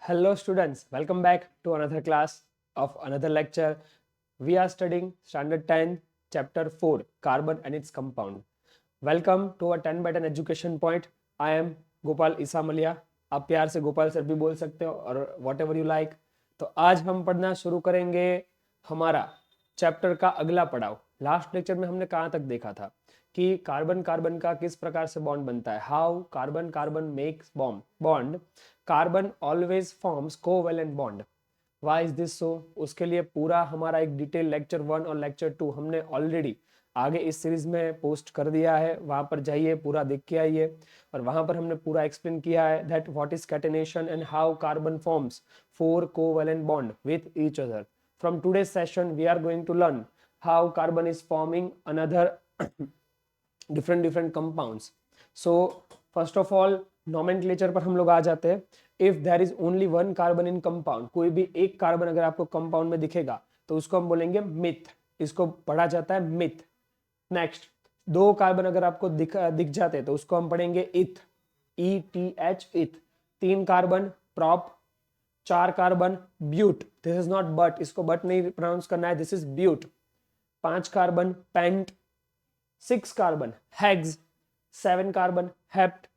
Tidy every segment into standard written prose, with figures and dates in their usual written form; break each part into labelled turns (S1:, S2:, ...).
S1: Hello students, welcome back to another class of another lecture. We are studying standard 10 chapter 4 carbon and its compound. Welcome to our 10 by 10 education point. I am Gopal ईसा मलिया. आप प्यार से Gopal sir भी बोल सकते हो और what ever you like. तो आज हम पढ़ना शुरू करेंगे हमारा चैप्टर का अगला पड़ाव. लास्ट लेक्चर में हमने कहाँ तक देखा था कि कार्बन कार्बन का किस प्रकार से बॉन्ड बनता है. How carbon carbon makes bond. Carbon always forms covalent bond. Why is this so. उसके लिए पूरा हमारा एक डिटेल लेक्चर 1 और लेक्चर 2 हमने ऑलरेडी आगे इस सीरीज में पोस्ट कर दिया है. वहां पर जाइए, पूरा देख के आइए. और वहां पर हमने पूरा एक्सप्लेन किया है that what is catenation and how carbon forms 4 covalent bond with each other. From today's session we are going to learn how carbon is forming another different compounds. So first of all nomenclature पर हम लोग आ जाते हैं. If there is only one carbon in compound, कोई भी एक carbon अगर आपको कंपाउंड में दिखेगा तो उसको हम बोलेंगे मिथ. इसको पढ़ा जाता है मिथ. नेक्स्ट, दो कार्बन अगर आपको दिख जाते हैं तो उसको हम पढ़ेंगे इथ. ETH eth. तीन कार्बन प्रॉप. चार carbon but. This is not but, इसको बट नहीं प्रोनाउंस करना है, दिस इज ब्यूट. पांच carbon pent. 6 carbon hex. 7 carbon hept.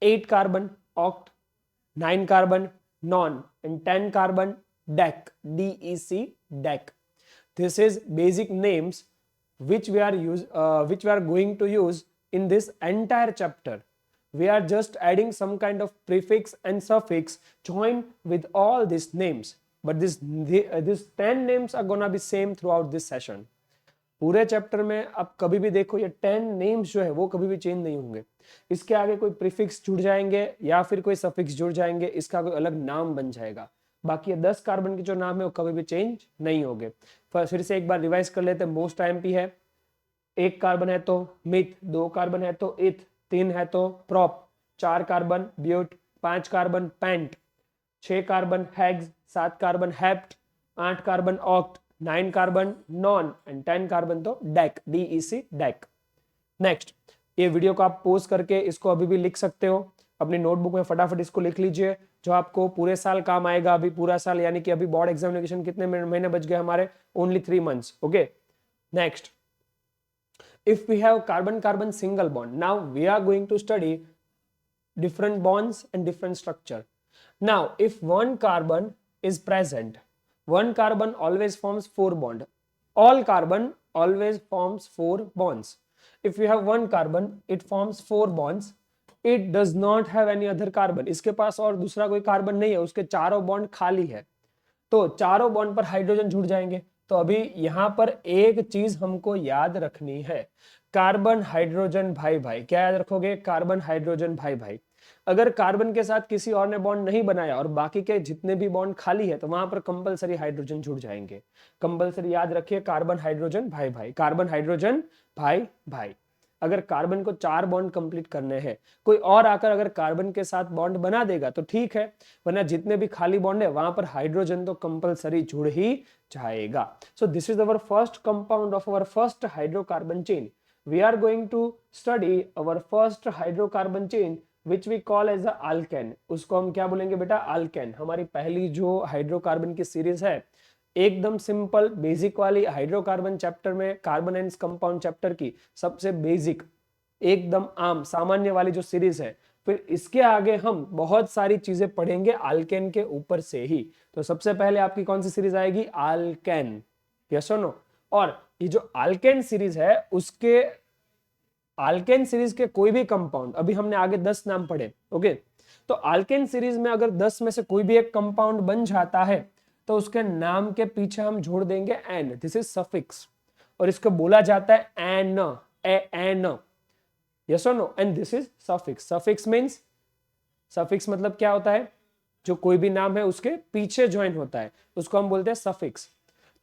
S1: 8 carbon oct. 9 carbon non and 10 carbon dec. DEC dec. This is basic names which we are going to use in this entire chapter. We are just adding some kind of prefix and suffix joined with all these names, but these 10 names are gonna be same throughout this session. पूरे chapter में आप कभी भी देखो ये 10 names जो है वो कभी भी चेंज नहीं होंगे. इसके आगे कोई प्रीफिक्स जुड़ जाएंगे या फिर कोई सफिक्स जुड़ जाएंगे, इसका कोई अलग नाम बन जाएगा. बाकी ये 10 कार्बन के जो नाम है वो कभी भी चेंज नहीं होंगे. फिर से एक बार रिवाइज कर लेते हैं. मोस्ट आईएमपी है. एक कार्बन है तो मिथ, दो कार्बन है तो इथ, तीन है तो प्रॉप, चार कार्बन ब्यूट, पांच carbon pent, 6 carbon hex, 7 carbon hept, 8 carbon oct, 9 carbon non and 10 carbon तो डेक. DEC dec. नेक्स्ट, ये वीडियो को आप पॉज करके इसको अभी भी लिख सकते हो अपनी नोटबुक में. फटाफट इसको लिख लीजिए जो आपको पूरे साल काम आएगा. अभी पूरा साल यानी कि अभी बोर्ड एग्जामिनेशन कितने महीने बच गए हमारे? Only 3 months. Okay. Next, if we have carbon carbon single bond, now we are going to study different bonds and different structure. Now if one carbon is present, one carbon always forms 4 bond. All carbon always forms 4 bonds. If you have one carbon, it forms 4 bonds. It does not have any other carbon. इसके पास और दूसरा कोई carbon नहीं है, उसके चारों bond खाली है. तो चारों बॉन्ड पर हाइड्रोजन जुड़ जाएंगे. तो अभी यहां पर एक चीज हमको याद रखनी है, कार्बन हाइड्रोजन भाई भाई. क्या याद रखोगे? कार्बन हाइड्रोजन भाई भाई. अगर कार्बन के साथ किसी और ने बॉन्ड नहीं बनाया और बाकी के जितने भी बॉन्ड खाली है तो वहां पर कंपलसरी हाइड्रोजन जुड़ जाएंगे. कंपलसरी याद रखिए, कार्बन हाइड्रोजन भाई भाई, कार्बन हाइड्रोजन भाई भाई. अगर कार्बन को 4 बॉन्ड कंप्लीट करने हैं, कोई और आकर अगर कार्बन के साथ बॉन्ड बना देगा तो ठीक है, वरना जितने भी खाली बॉन्ड है वहां पर हाइड्रोजन तो कंपलसरी जुड़ ही जाएगा. So this is our first compound of our first hydrocarbon chain. We are going to study our first hydrocarbon chain which we call as a alkane. उसको हम क्या बोलेंगे बेटा? अल्केन. हमारी पहली जो हाइड्रोकार्बन की सीरीज है, एकदम सिंपल बेसिक वाली हाइड्रोकार्बन चैप्टर में, कार्बन एंड कंपाउंड चैप्टर की सबसे बेसिक एकदम आम सामान्य वाली जो सीरीज है. फिर इसके आगे हम बहुत सारी चीजें पढ़ेंगे अल्केन के ऊपर से ही. तो सबसे पहले आपकी कौन सी सीरीज आएगी? अल्केन. Yes or no? और ये जो अल्केन सीरीज है उसके अल्केन सीरीज के कोई भी कंपाउंड, अभी हमने आगे 10 नाम पढ़े. ओके. तो अल्केन सीरीज में अगर 10 में से कोई भी एक कंपाउंड बन जाता है तो उसके नाम के पीछे हम जोड़ देंगे एन. दिस इज सफिक्स और इसको बोला जाता है ane. Ane. Yes or no? And this is suffix. Suffix means, suffix मतलब क्या होता है? जो कोई भी नाम है उसके पीछे ज्वाइन होता है उसको हम बोलते हैं सफिक्स.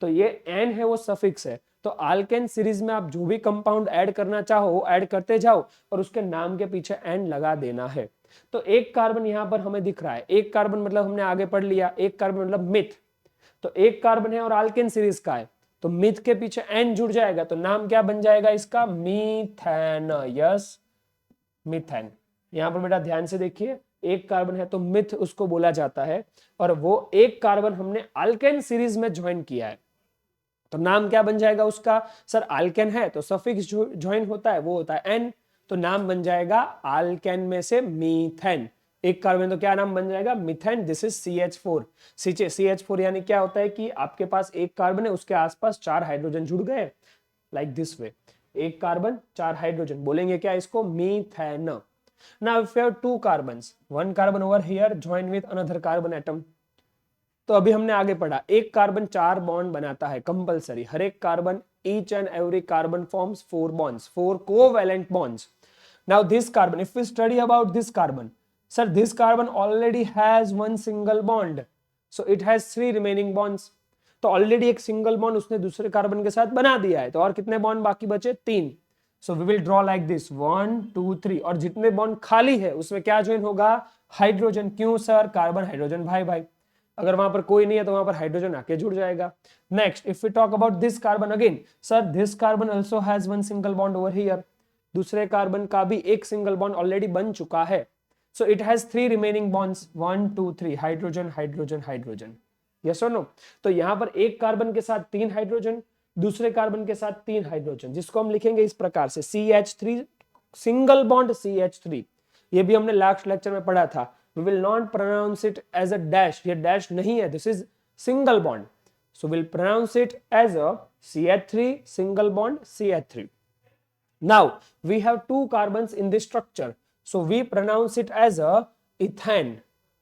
S1: तो ये एन है वो सफिक्स है. तो अल्केन सीरीज में आप जो भी कंपाउंड ऐड करना चाहो वो ऐड करते जाओ और उसके नाम के पीछे एन लगा देना है. तो एक कार्बन यहां पर हमें दिख रहा है. एक कार्बन मतलब हमने आगे पढ़ लिया, एक कार्बन मतलब मिथ. तो एक कार्बन है और अल्केन सीरीज का है तो मिथ के पीछे एन जुड़ जाएगा तो नाम क्या बन जाएगा इसका? मीथेन. Yes, methane. यहां पर बेटा ध्यान से देखिए, एक कार्बन है तो मिथ उसको बोला जाता है, और वो एक कार्बन हमने अल्केन सीरीज में ज्वाइन किया है, तो नाम क्या बन जाएगा उसका? सर अल्केन है तो सफिक्स जो ज्वाइन होता है वो होता है एन, तो नाम बन जाएगा अल्केन में से मीथेन। एक कार्बन तो क्या नाम बन जाएगा? Methane. This is CH4। CH4 यानी क्या होता है कि आपके पास एक कार्बन है, उसके आसपास 4 हाइड्रोजन जुड़ गए, लाइक दिस वे। एक कार्बन 4 हाइड्रोजन, बोलेंगे क्या इसको? Methane. Now if you have 2 carbons, one carbon over here join with another carbon atom, तो अभी हमने आगे पढ़ा एक कार्बन 4 बॉन्ड बनाता है कंपलसरी, हर एक carbon, each and every carbon forms 4 bonds, 4 covalent bonds. Now this carbon, if we study about this carbon, sir, this carbon already has one single bond, so it has 3 remaining bonds. तो already एक single bond उसने दूसरे carbon के साथ बना दिया है, तो और कितने बॉन्ड बाकी बचे? 3। So we will draw like this 1 2 3, और जितने बॉन्ड खाली है उसमें क्या ज्वाइन होगा? हाइड्रोजन। क्यों सर? कार्बन हाइड्रोजन भाई भाई, अगर वहां पर कोई नहीं है तो वहां पर हाइड्रोजन आके जुड़ जाएगा। Next if we talk about this carbon again, sir this carbon also has one single bond over here, दूसरे कार्बन का भी एक सिंगल बॉन्ड ऑलरेडी बन चुका है, so it has 3 remaining bonds 1 2 3, hydrogen hydrogen hydrogen. Yes or no? तो यहां पर एक कार्बन के साथ 3 हाइड्रोजन, दूसरे कार्बन के साथ 3 हाइड्रोजन, जिसको हम लिखेंगे इस प्रकार से CH3 सिंगल बॉन्ड CH3। ये भी हमने लास्ट लेक्चर में पढ़ा था। We will not pronounce it as a dash, ये dash नहीं है, this is single bond, so we'll pronounce it as a CH3 single bond CH3. Now we have 2 carbons in this structure, so we pronounce it as a ethane.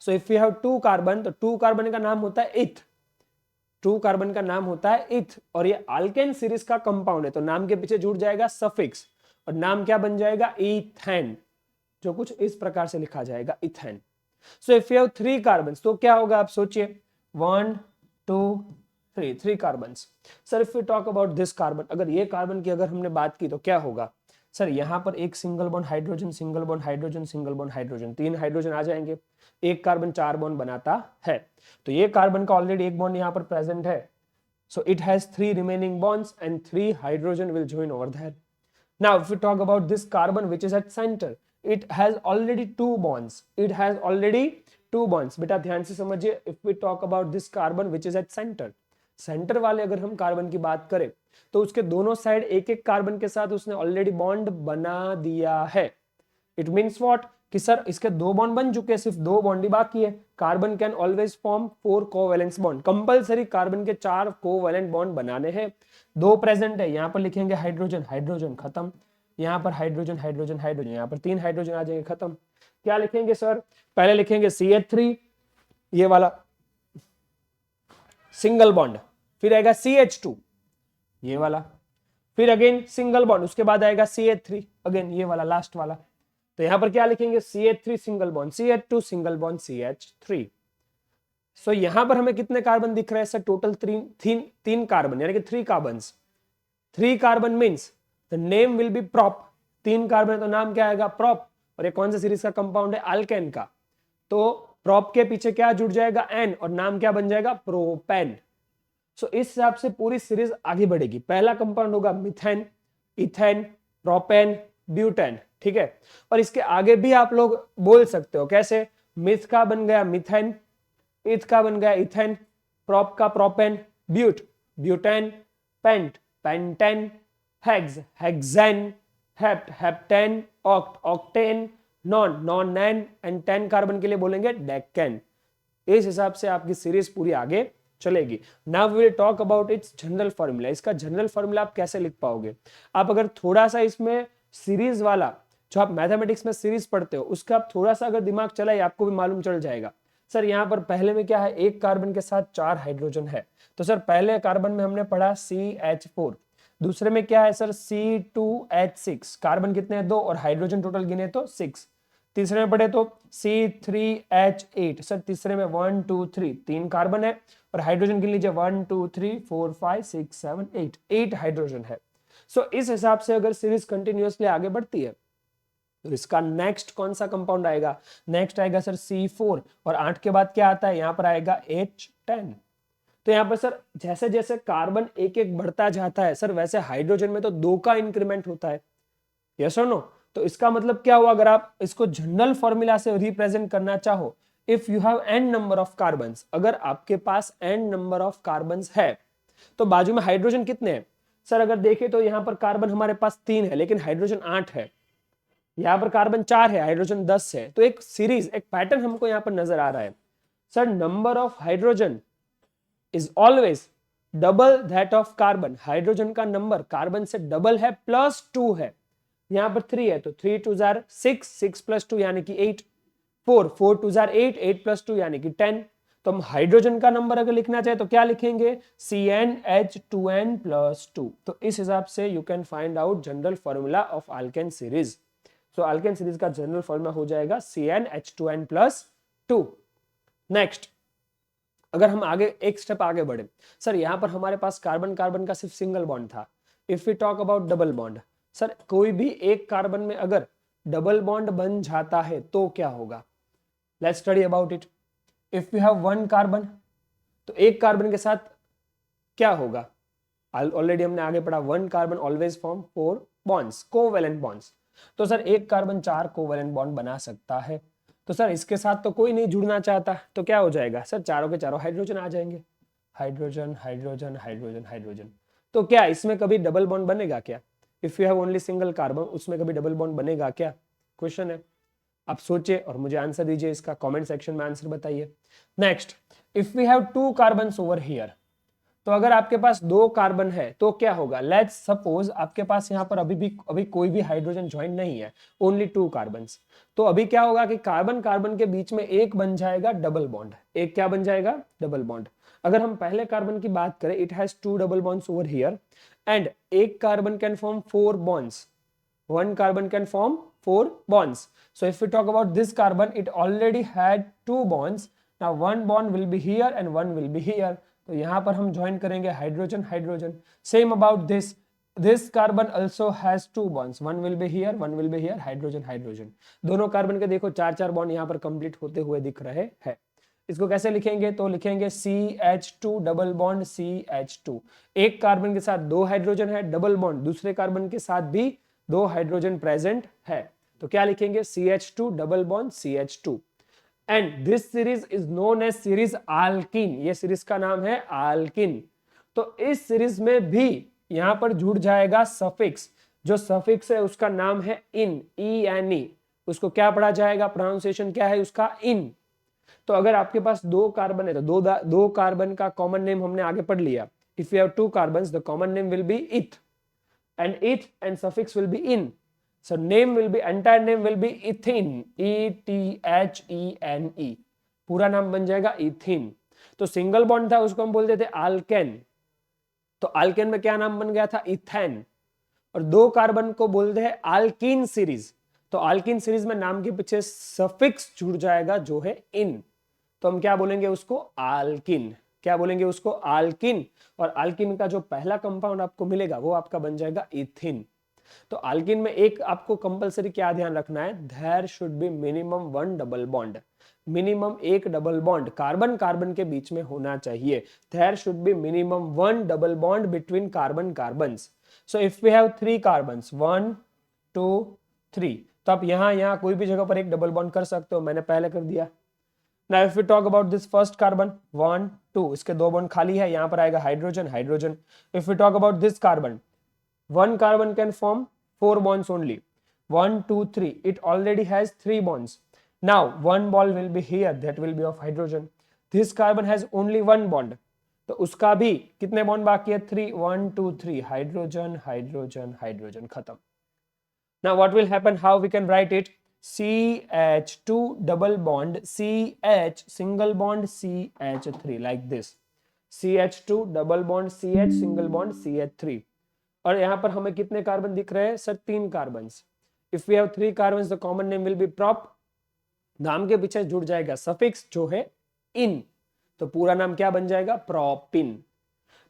S1: So if we have 2 carbon, तो 2 carbon का नाम होता है eth, 2 carbon का नाम होता है इथ, और ये अल्केन सीरीज का कंपाउंड है, तो नाम के पीछे जुड़ जाएगा सफिक्स, और नाम क्या बन जाएगा? इथेन, जो कुछ इस प्रकार से लिखा जाएगा ethane. So if you have 3 carbons तो क्या होगा? आप सोचिए 1 2 3 carbons. Sir if you talk about this carbon, अगर ये कार्बन की अगर हमने बात की तो क्या होगा? सर यहाँ पर एक single bond hydrogen, single bond hydrogen, single bond hydrogen, 3 hydrogen आ जाएंगे, एक कार्बन 4 बॉन्ड बनाता है, तो ये कार्बन का ऑलरेडी एक बॉन्ड यहाँ पर प्रेजेंट है, so it has 3 remaining bonds and 3 hydrogen will join over there. Now if we talk about this carbon which is at center, it has already 2 bonds, it has already 2 bonds। बेटा ध्यान से समझिए, if we talk about this carbon which is at center, centre वाले अगर हम carbon की बात करें तो उसके दोनों साइड एक एक कार्बन के साथ उसने ऑलरेडी बॉन्ड बना दिया है। It means what? कि सर इसके 2 बॉन्ड बन चुके हैं, सिर्फ 2 बॉन्ड ही बाकी है। Carbon can always form 4 covalence bond, compulsory carbon के 4 कोवैलेंट बॉन्ड बनाने हैं, 2 प्रेजेंट है, यहाँ पर लिखेंगे हाइड्रोजन हाइड्रोजन खत्म, यहाँ पर हाइड्रोजन हाइड्रोजन हाइड्रोजन, यहाँ पर 3 हाइड्रोजन आ जाएंगे खत्म। क्या लिखेंगे सर? पहले लिखेंगे CH3 ये वाला सिंगल बॉन्ड, फिर आएगा CH2 ये वाला, फिर अगेन सिंगल बॉन्ड, उसके बाद आएगा CH3 अगेन ये वाला लास्ट वाला। तो यहां पर क्या लिखेंगे? CH3 single bond, CH2 single bond, CH3। सो यहां पर हमें कितने कार्बन दिख रहे हैं सर? टोटल 3 कार्बन, यानी कि 3 carbons. 3 carbon means the name will be prop, 3 carbon है तो नाम क्या आएगा? प्रॉप। और ये कौन सा सीरीज का कंपाउंड है? अल्केन का, तो प्रॉप के पीछे क्या जुड़ जाएगा? एन, और नाम क्या बन जाएगा? प्रोपेन। सो इस हिसाब से पूरी सीरीज आगे बढ़ेगी। पहला कंपाउंड होगा मिथेन, इथेन, प्रोपेन, ब्यूटेन, ठीक है। और इसके आगे भी आप लोग बोल सकते हो, कैसे? मिथ का बन गया मिथेन, इथ का बन गया इथेन, प्रोप का propane, but butane, pent pentane, hex hexane, hept heptane, oct octane, non nonane, and 10 carbon के लिए बोलेंगे डेकेन। इस हिसाब से आपकी सीरीज पूरी आगे चलेगी। Now we will talk about its general formula. इसका जनरल फॉर्मूला आप कैसे लिख पाओगे? आप अगर थोड़ा सा इसमें सीरीज वाला, जो आप मैथमेटिक्स में सीरीज पढ़ते हो, उसका आप थोड़ा सा अगर दिमाग चलाए आपको भी मालूम चल जाएगा। सर यहाँ पर पहले में क्या है? एक कार्बन के साथ 4 हाइड्रोजन है, तो सर पहले कार्बन में हमने पढ़ा CH4, दूसरे में क्या है सर? C2H6, कार्बन कितने हैं? 2, और हाइड्रोजन टोटल गिने तो 6। तीसरे में पढ़े तो C3H8, सर तीसरे में 1 2 3 3 कार्बन है, और हाइड्रोजन गिन लीजिए 1 2 3 4 5 6 7 8 8 हाइड्रोजन है। सो इस हिसाब से अगर सीरीज कंटिन्यूअसली आगे बढ़ती है तो इसका नेक्स्ट कौन सा कंपाउंड आएगा? नेक्स्ट आएगा सर C4, और 8 के बाद क्या आता है? यहाँ पर आएगा H10। तो यहाँ पर सर जैसे जैसे कार्बन एक एक बढ़ता जाता है सर, वैसे हाइड्रोजन में तो 2 का इंक्रीमेंट होता है, यस और नो? तो इसका मतलब क्या हुआ, अगर आप इसको जनरल फॉर्मूला से रिप्रेजेंट करना चाहो, if you have n number of carbons, अगर आपके पास n नंबर ऑफ कार्बन्स है तो बाजू में हाइड्रोजन कितने हैं सर? अगर देखें तो यहाँ पर कार्बन हमारे पास 3 है लेकिन हाइड्रोजन 8 है, यहाँ पर कार्बन 4 है, हाइड्रोजन 10 है। तो एक सीरीज, एक पैटर्न हमको यहाँ पर नजर आ रहा है sir, number of hydrogen is always double that of carbon. Hydrogen का नंबर कार्बन से डबल है, प्लस 2 है, यहाँ पर 3 है तो 3 2 जार 6, 6 प्लस 2 यानी कि 8, 4 4 2 जार 8, 8 प्लस 2 यानी कि 10। तो हम हाइड्रोजन का नंबर अगर लिखना चाहे तो क्या लिखेंगे, CnH2n प्लस 2। तो इस हिसाब से you can find out general formula of alkane series. So alkane series का जनरल फॉर्मूला हो जाएगा CnH2n प्लस 2। नेक्स्ट, अगर हम आगे एक स्टेप आगे बढ़े, सर यहाँ पर हमारे पास कार्बन कार्बन का सिर्फ सिंगल बॉन्ड था। If we talk about double bond, sir कोई भी एक कार्बन में अगर डबल बॉन्ड बन जाता है तो क्या होगा? Let's study about it. If you have one carbon, तो एक कार्बन के साथ क्या होगा? ऑलरेडी हमने आगे पढ़ा, one carbon always form 4 bonds, covalent bonds. तो सर एक कार्बन 4 कोवैलेंट बॉन्ड बना सकता है। तो सर इसके साथ तो कोई नहीं जुड़ना चाहता, तो क्या हो जाएगा सर? चारों के चारों हाइड्रोजन आ जाएंगे, हाइड्रोजन हाइड्रोजन हाइड्रोजन हाइड्रोजन। तो क्या इसमें कभी डबल बॉन्ड बनेगा क्या? If you have only single carbon, उसमें कभी डबल बॉन्ड बनेगा क्या? क्वेश्चन है, आप सोचिए और मुझे आंसर दीजिए, इसका कमेंट सेक्शन में आंसर बताइए। Next, if we have 2 carbons over here, तो अगर आपके पास 2 कार्बन है तो क्या होगा? लेट्स सपोज आपके पास यहाँ पर अभी कोई भी हाइड्रोजन ज्वाइन नहीं है, ओनली 2 कार्बन्स। तो अभी क्या होगा कि कार्बन कार्बन के बीच में एक बन जाएगा डबल बॉन्ड। एक क्या बन जाएगा? Double bond. अगर हम पहले कार्बन की बात करें, it has 2 double bonds over here and एक carbon can form 4 bonds, one carbon can form 4 bonds. So if we talk about this carbon, it already had 2 bonds. Now one bond will be here and one will be here. तो यहाँ पर हम join करेंगे hydrogen hydrogen. Same about this carbon also has 2 bonds. One will be here, one will be here, hydrogen hydrogen. दोनों carbon के देखो 4 bond यहाँ पर कंप्लीट होते हुए दिख रहे हैं। इसको कैसे लिखेंगे? तो लिखेंगे CH2 डबल बॉन्ड CH2। एक कार्बन के साथ 2 हाइड्रोजन है, डबल बॉन्ड दूसरे कार्बन के साथ भी 2 हाइड्रोजन प्रेजेंट है, तो क्या लिखेंगे? CH2 double bond CH2। And this series is known as series alkene. ये सीरीज का नाम है आल्किन। तो इस सीरीज में भी यहां पर जुड़ जाएगा सफिक्स। जो सफिक्स है उसका नाम है इन, ENE। उसको क्या पढ़ा जाएगा? प्रोनाउंसिएशन क्या है उसका? इन। तो अगर आपके पास 2 कार्बन है तो दो कार्बन का कॉमन नेम हमने आगे पढ़ लिया। If you have 2 carbons, the common name will B इथ, and it and suffix will be in, so name will be, entire name will be ethene, ETHENE, पूरा नाम बन जाएगा इथिन। तो सिंगल बॉन्ड था उसको हम बोलते थे आल्केन, तो आल्केन में क्या नाम बन गया था? इथेन। और 2 कार्बन को बोलते हैं आल्कीन सीरीज, तो आल्कीन सीरीज में नाम के पीछे सफिक्स जुड़ जाएगा जो है इन, तो हम क्या बोलेंगे उसको? आल्किन। क्या बोलेंगे उसको? आल्किन। और आल्किन का जो पहला कंपाउंड आपको मिलेगा वो आपका बन जाएगा इथिन। तो आल्किन में एक आपको कंपलसरी क्या ध्यान रखना है? There should be minimum 1 double bond, minimum 1 double bond carbon carbon के बीच में होना चाहिए। There should be minimum 1 double bond between carbon carbons. So if we have 3 carbons, 1 2 3, तो आप यहाँ कोई भी जगह पर एक डबल बॉन्ड कर सकते हो, मैंने पहले कर दिया। Now if we talk about this first carbon, 1 2, इसके 2 बॉन्ड खाली है, यहाँ पर आएगा hydrogen hydrogen. If we talk about this carbon, 1 carbon can form 4 bonds only, 1 2 3, it already has 3 bonds. Now one bond will be here, that will be of hydrogen. This carbon has only 1 bond, तो उसका भी कितने bond बाकी है? 3, 1 2 3, hydrogen hydrogen hydrogen, खत्म। Now what will happen? How we can write it? CH2 double bond CH single bond CH3, like this, CH2 double bond CH single bond CH3। और यहाँ पर हमें कितने कार्बन दिख रहे हैं sir? 3 carbons. If we have 3 carbons, the common name will be prop, नाम के पीछे जुड़ जाएगा सफिक्स जो है इन, तो पूरा नाम क्या बन जाएगा? प्रोपिन।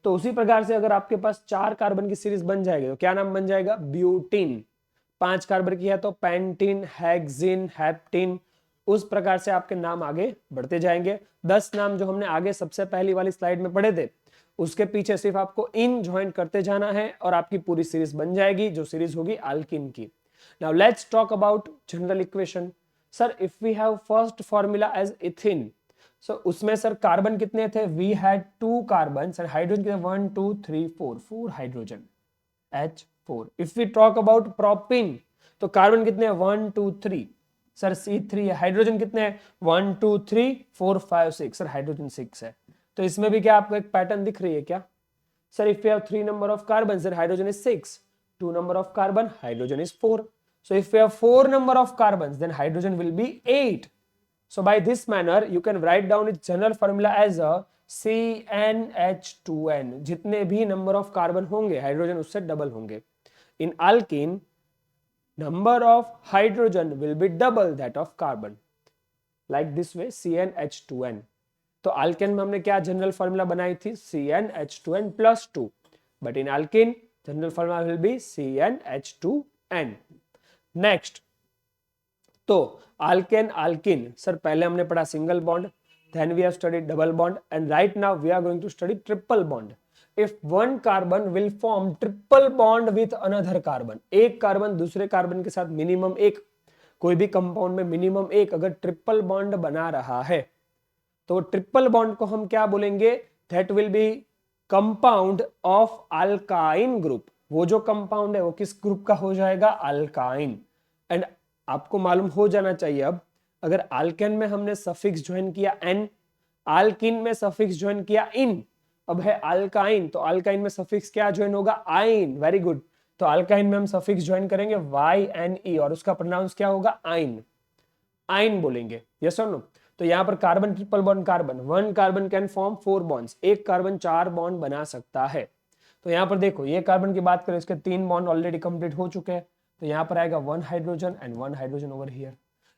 S1: तो उसी प्रकार से अगर आपके पास 4 कार्बन की सीरीज बन जाएगी तो क्या नाम बन जाएगा? ब्यूटिन। 5 कार्बन की है तो पेंटिन, हेक्सिन, हेप्टिन, उस प्रकार से आपके नाम आगे बढ़ते जाएंगे। 10 नाम जो हमने आगे सबसे पहली वाली स्लाइड में पढ़े थे, उसके पीछे सिर्फ आपको इन ज्वाइन करते जाना है और आपकी पूरी सीरीज बन जाएगी, जो सीरीज होगी आल्किन की। Now let's talk about general equation. Sir, if we have first formula as ethene, so उसमें सर कार्बन कितने थे? We had 2 carbons and hydrogen कितने? 1 2 3 4 4 hydrogen H4. If we talk about propene, तो कार्बन कितने? 1 2 3 sir C3 है. Hydrogen कितने हैं? 1 2 3 4 5 6 sir hydrogen 6 है. तो इसमें भी क्या आपको एक पैटर्न दिख रही है क्या? Sir if you have 3 number of carbons then hydrogen is 6, 2 number of carbon hydrogen is 4. So if we have 4 number of carbons then hydrogen will be 8. So by this manner you can write down its general formula as a CnH2n. जितने भी number of carbon होंगे hydrogen उससे double होंगे. In alkene number of hydrogen will be double that of carbon. Like this way CnH2n. तो alkane में हमने क्या general formula बनाई थी? CnH2n plus 2. But in alkyne general formula will be CnH2n. Next, तो alkane alkyne sir पहले हमने पढ़ा single bond, then we have studied double bond and right now we are going to study triple bond. If one carbon will form triple bond with another carbon, एक carbon दूसरे carbon के साथ minimum एक, कोई भी compound में minimum एक अगर ट्रिपल बॉन्ड बना रहा है तो ट्रिपल बॉन्ड को हम क्या बोलेंगे? That will be compound of alkyne group. वो जो कंपाउंड है वो किस ग्रुप का हो जाएगा? अल्काइन. एंड आपको मालूम हो जाना चाहिए अब, अगर अल्केन में हमने सफिक्स ज्वाइन किया एन, अल्किन में सफिक्स ज्वाइन किया इन, अब है अल्काइन तो अल्काइन में सफिक्स क्या ज्वाइन होगा? आइन. Very good. तो अल्काइन में हम सफिक्स ज्वाइन करेंगे YNE और उसका प्रोनाउंस क्या होगा? आइन. आइन बोलेंगे. Yes or no? तो यहां पर carbon triple bond carbon, one carbon can form 4 bonds, एक कार्बन 4 बॉन्ड बना सकता है. तो यहां पर देखो ये कार्बन की बात करें इसके 3 बॉन्ड ऑलरेडी कंप्लीट हो चुके हैं, तो यहां पर आएगा 1 hydrogen and 1 hydrogen over here.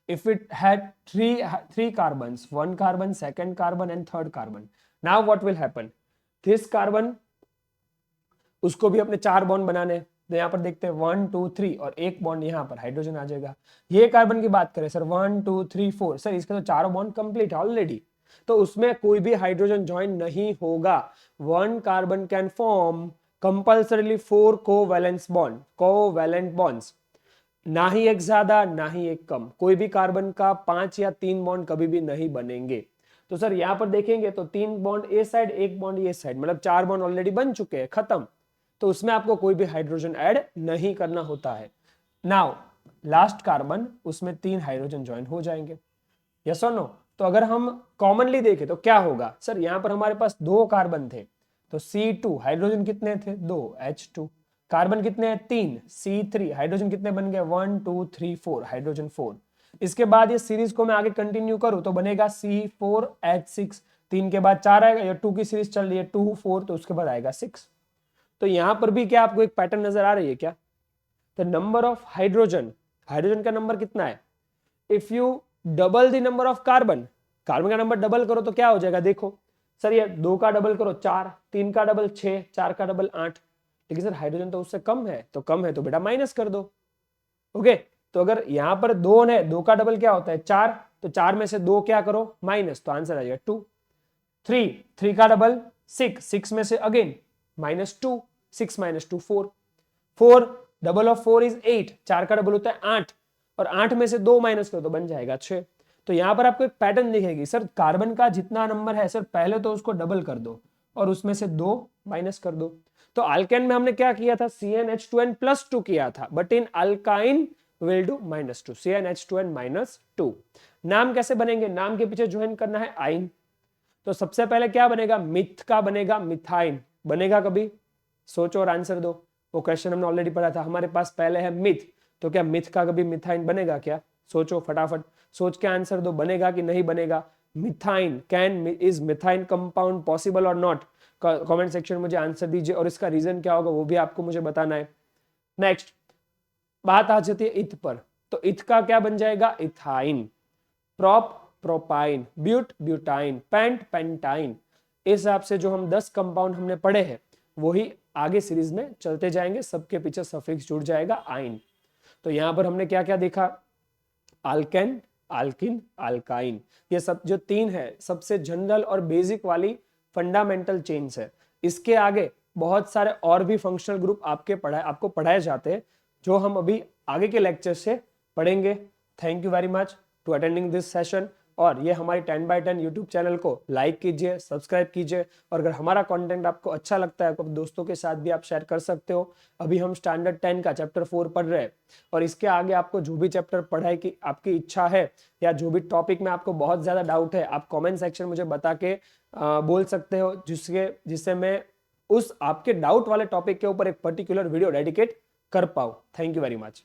S1: If it had 3 carbons, 1 carbon, second carbon and third carbon, now what will happen? This carbon उसको भी अपने 4 बॉन्ड बनाने, तो यहाँ पर देखते हैं 1 2 3 और एक बॉन्ड यहाँ पर हाइड्रोजन आ जाएगा. ये कार्बन की बात करें सर 1 2 3 4, सर इसका तो 4 बॉन्ड कंप्लीट है ऑलरेडी, तो उसमें कोई भी हाइड्रोजन ज्वाइन नहीं होगा. 1 carbon can form compulsorily 4 covalence bond, covalent bonds, ना ही एक ज्यादा ना ही एक कम. कोई भी कार्बन का 5 या 3 बॉन्ड कभी भी नहीं बनेंगे. तो सर यहाँ पर देखेंगे तो 3 बॉन्ड ए साइड, एक बॉन्ड ये साइड, मतलब 4 बॉन्ड ऑलरेडी बन चुके हैं, खत्म. तो उसमें आपको कोई भी हाइड्रोजन ऐड नहीं करना होता है. नाउ लास्ट कार्बन, उसमें 3 हाइड्रोजन ज्वाइन हो जाएंगे. Yes or no? तो अगर हम कॉमनली देखें तो क्या होगा? सर यहाँ पर हमारे पास 2 कार्बन थे तो C2, हाइड्रोजन कितने थे? 2 H2. कार्बन कितने हैं? 3 C3. हाइड्रोजन कितने बन गए? 1 2 3 4 हाइड्रोजन 4. इसके बाद ये सीरीज को मैं आगे कंटिन्यू करूं तो बनेगा C4H6. 3 के बाद 4 आएगा, या 2 की सीरीज चल रही है 2 4, तो उसके बाद आएगा 6. तो यहां पर भी क्या आपको एक पैटर्न नजर आ रही है क्या? The number of hydrogen, hydrogen का नंबर कितना है? If U double the number of carbon, carbon का नंबर डबल करो तो क्या हो जाएगा? देखो सर ये 2 का डबल करो 4, 3 का डबल 6, 4 का डबल 8. लेकिन सर हाइड्रोजन तो उससे कम है, तो कम है तो बेटा माइनस कर दो. ओके, तो अगर यहां पर 2 है, 2 का डबल क्या होता है? 4, तो 4 में से 2 क्या करो? माइनस, तो आंसर आ जाएगा 2. 3 का डबल 6, 6 में से अगेन -2, 6 - 2 4. 4 डबल ऑफ 4 इज 8, 4 का डबल होता है 8, और 8 में से 2 माइनस करो तो बन जाएगा 6. तो यहां पर आपको एक पैटर्न दिखेगी, सर कार्बन का जितना नंबर है सर पहले तो उसको डबल कर दो और उसमें से 2 माइनस कर दो. तो अल्केन में हमने क्या किया था? CnH2n plus 2 किया था, but in alkyne will do -2, CnH2n -2. नाम कैसे बनेंगे? नाम के पीछे ज्वाइन करना है आइन. तो सबसे पहले क्या बनेगा? मिथ का बनेगा मिथाइन. बनेगा कभी? सोचो और आंसर दो. वो क्वेश्चन हमने ऑलरेडी पढ़ा था. हमारे पास पहले है मिथ, तो क्या मिथ का कभी मिथाइन बनेगा क्या? सोचो फटाफट, सोच के आंसर दो. बनेगा कि नहीं बनेगा? मिथाइन, कैन, इज मिथाइन कंपाउंड पॉसिबल और नॉट? कमेंट सेक्शन में मुझे आंसर दीजिए, और इसका रीजन क्या होगा वो भी आपको मुझे बताना है. नेक्स्ट बात आ जाती है इथ पर. तो इथ का क्या बन जाएगा? Ethyne. Prop propyne, but butyne, pent pentyne. इस हिसाब से जो हम 10 कंपाउंड हमने पढ़े हैं वही आगे सीरीज में चलते जाएंगे, सबके पीछे सफिक्स जुड़ जाएगा आइन. तो यहां पर हमने क्या क्या देखा? Alkane, alkene, alkyne. ये सब जो 3 है सबसे जनरल और बेसिक वाली फंडामेंटल चेंज है. इसके आगे बहुत सारे और भी फंक्शनल ग्रुप आपको पढ़ाए जाते हैं, जो हम अभी आगे के लेक्चर से पढ़ेंगे। Thank you very much to attending this session. और ये हमारी 10 बाय 10 यूट्यूब चैनल को लाइक कीजिए, सब्सक्राइब कीजिए, और अगर हमारा कंटेंट आपको अच्छा लगता है तो दोस्तों के साथ भी आप शेयर कर सकते हो। अभी हम स्टैंडर्ड 10 का चैप्टर 4 पढ़ रहे हैं, और इसके आगे आपको जो भी चैप्टर पढ़ाई की आपकी इच्छा है या जो भी टॉपिक में आपको बहुत ज्यादा डाउट है, आप कॉमेंट सेक्शन मुझे बता के बोल सकते हो, जिससे मैं उस आपके डाउट वाले टॉपिक के ऊपर एक पर्टिकुलर वीडियो डेडिकेट कर पाऊँ। Thank you very much.